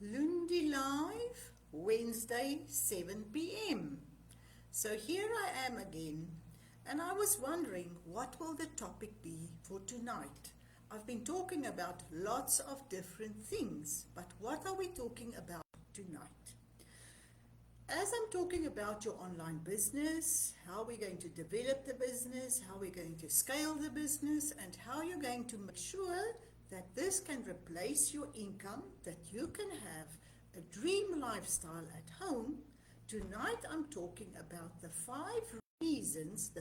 Loendi Live, Wednesday, 7 p.m. So here I am again, and I was wondering what will the topic be for tonight. I've been talking about lots of different things, but what are we talking about tonight? As I'm talking about your online business, how we're going to develop the business, how we're going to scale the business, and how you're going to make sure that this can replace your income, that you can have a dream lifestyle at home. Tonight I'm talking about the five reasons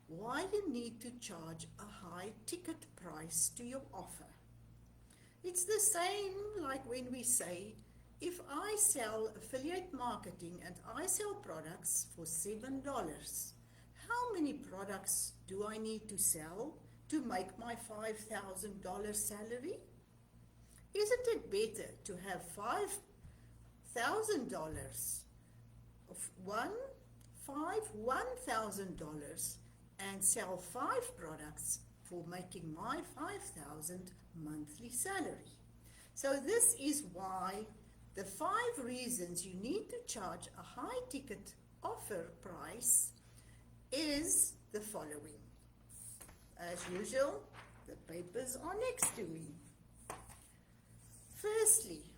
why you need to charge a high ticket price to your offer. It's the same like when we say, if I sell affiliate marketing and I sell products for $7, how many products do I need to sell to make my $5,000 salary? Isn't it better to have $5,000 of $1,000 and sell 5 products for making my $5,000 monthly salary? So this is why the 5 reasons you need to charge a high ticket offer price is the following. As usual, the papers are next to me. Firstly,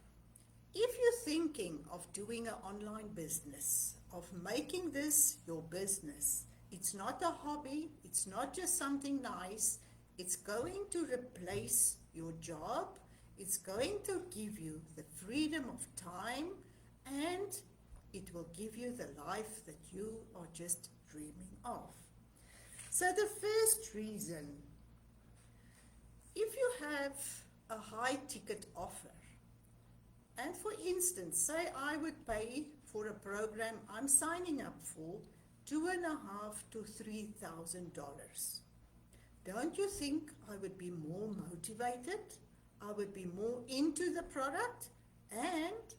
if you're thinking of doing an online business, of making this your business, it's not a hobby, it's not just something nice, it's going to replace your job, it's going to give you the freedom of time, and it will give you the life that you are just dreaming of. So the first reason, if you have a high ticket offer, and for instance, say I would pay for a program I'm signing up for $2,500 to $3,000. Don't you think I would be more motivated? I would be more into the product, and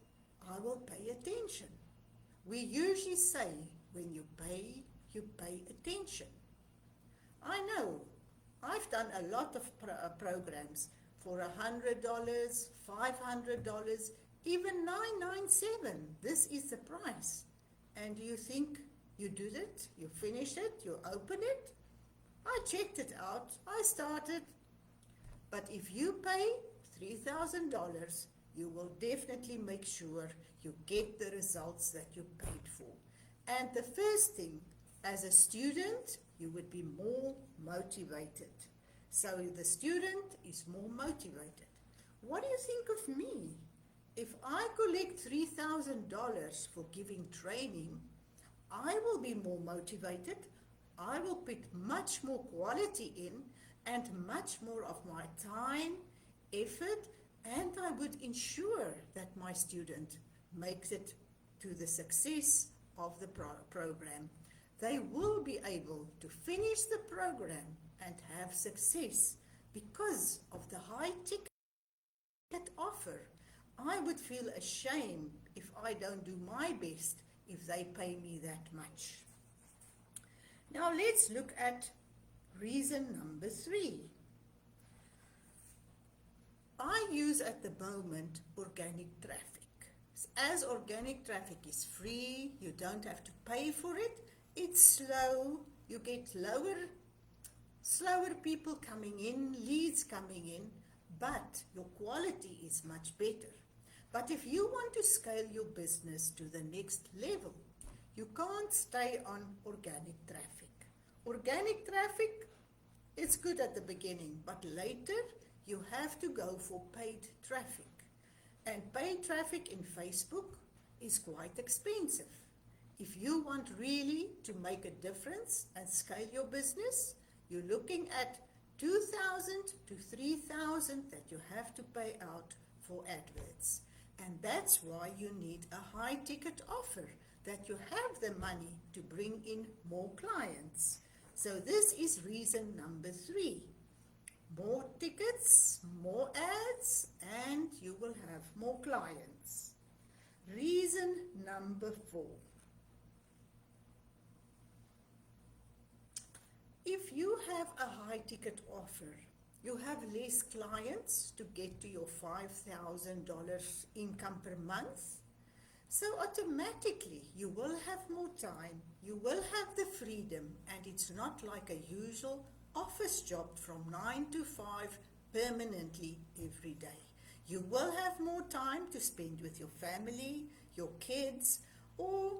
I will pay attention. We usually say when you pay attention. I know, I've done a lot of programs for $100, $500, even $997. This is the price. And you think you did it, you finished it, you opened it? I checked it out, I started. But if you pay $3,000, you will definitely make sure you get the results that you paid for. And the first thing, as a student, you would be more motivated. So the student is more motivated. What do you think of me? If I collect $3,000 for giving training, I will be more motivated. I will put much more quality in and much more of my time, effort, and I would ensure that my student makes it to the success of the program. They will be able to finish the program and have success because of the high ticket offer. I would feel ashamed if I don't do my best if they pay me that much. Now let's look at reason number 3. I use at the moment organic traffic. As organic traffic is free, you don't have to pay for it, it's slow, you get slower people coming in, leads coming in, but your quality is much better. But if you want to scale your business to the next level, you can't stay on organic traffic. Organic traffic, it's good at the beginning, but later you have to go for paid traffic. And paid traffic in Facebook is quite expensive. If you want really to make a difference and scale your business, you're looking at $2,000 to $3,000 that you have to pay out for adverts. And that's why you need a high ticket offer, that you have the money to bring in more clients. So this is reason number 3. More tickets, more ads, and you will have more clients. Reason number 4. If you have a high ticket offer, You have less clients to get to your $5,000 income per month. So automatically you will have more time, you will have the freedom, and it's not like a usual office job from 9 to 5 permanently every day. You will have more time to spend with your family, your kids, or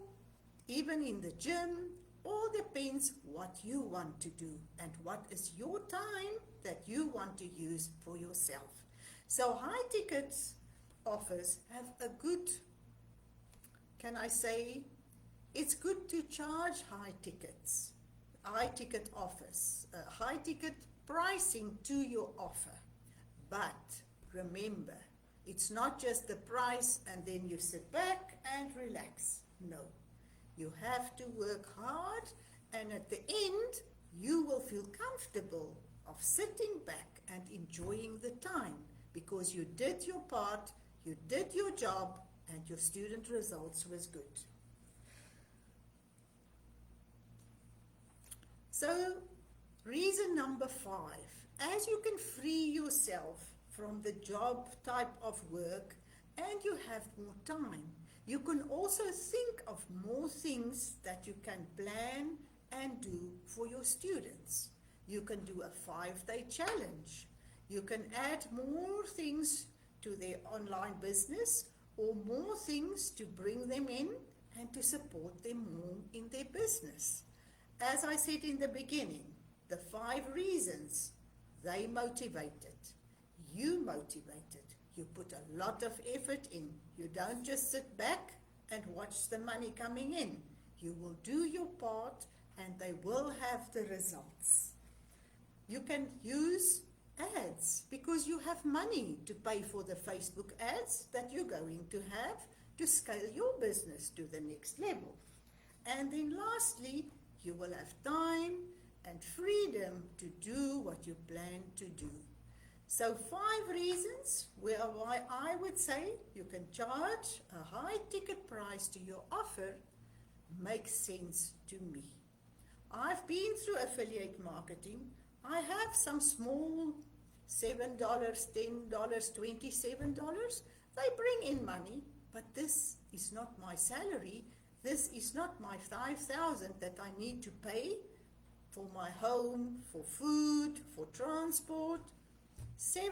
even in the gym. All depends what you want to do and what is your time that you want to use for yourself. So high ticket offers have a good, can I say, it's good to charge high tickets, high ticket offers, high ticket pricing to your offer. But remember, it's not just the price and then you sit back and relax. No. You have to work hard, and at the end, you will feel comfortable of sitting back and enjoying the time because you did your part, you did your job, and your student results was good. So, reason number 5, as you can free yourself from the job type of work and you have more time, you can also think of more things that you can plan and do for your students. You can do a 5-day challenge. You can add more things to their online business or more things to bring them in and to support them more in their business. As I said in the beginning, the 5 reasons, they motivated. You motivated. You put a lot of effort in. You don't just sit back and watch the money coming in. You will do your part and they will have the results. You can use ads because you have money to pay for the Facebook ads that you're going to have to scale your business to the next level. And then lastly, you will have time and freedom to do what you plan to do. So 5 reasons why I would say you can charge a high ticket price to your offer makes sense to me. I've been through affiliate marketing. I have some small $7, $10, $27. They bring in money, but this is not my salary. This is not my $5,000 that I need to pay for my home, for food, for transport. $7,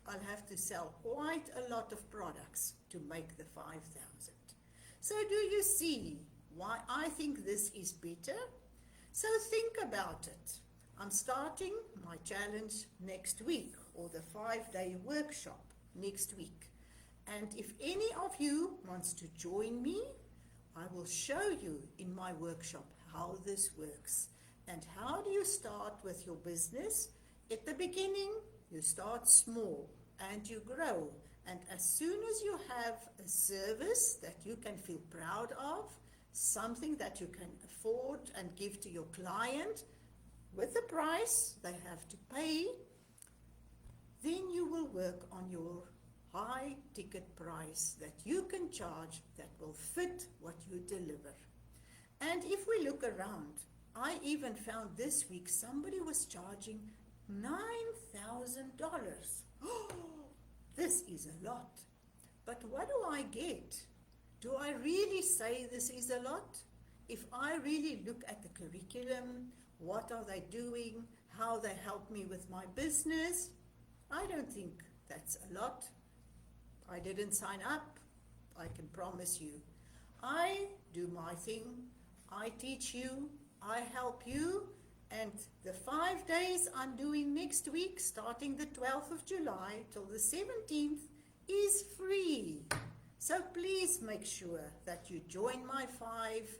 I'll have to sell quite a lot of products to make the $5,000. So do you see why I think this is better? So think about it. I'm starting my challenge next week, or the 5-day workshop next week. And if any of you wants to join me, I will show you in my workshop how this works. And how do you start with your business? At the beginning, you start small and you grow. And as soon as you have a service that you can feel proud of, something that you can afford and give to your client with the price they have to pay, then you will work on your high ticket price that you can charge that will fit what you deliver. And if we look around, I even found this week somebody was charging $9,000. Oh, this is a lot. But what do I get? Do I really say this is a lot? If I really look at the curriculum, what are they doing, how they help me with my business, I don't think that's a lot. I didn't sign up, I can promise you. I do my thing, I teach you, I help you, and the 5 days I'm doing next week, starting the 12th of July till the 17th, is free. So please make sure that you join my 5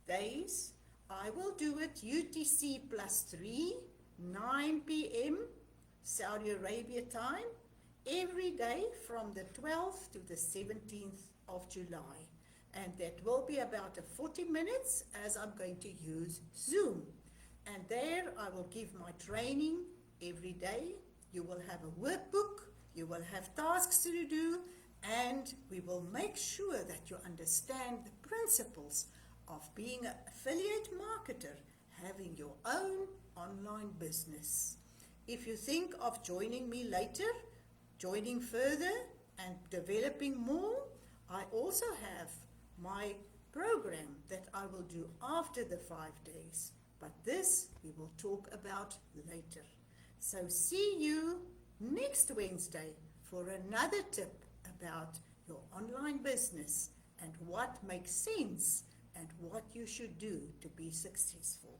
days. I will do it UTC +3, 9 p.m. Saudi Arabia time, every day from the 12th to the 17th of July. And that will be about 40 minutes as I'm going to use Zoom. And there I will give my training every day. You will have a workbook, you will have tasks to do, and we will make sure that you understand the principles of being an affiliate marketer, having your own online business. If you think of joining me later, joining further and developing more, I also have my program that I will do after the 5 days. But this we will talk about later. So see you next Wednesday for another tip about your online business and what makes sense and what you should do to be successful.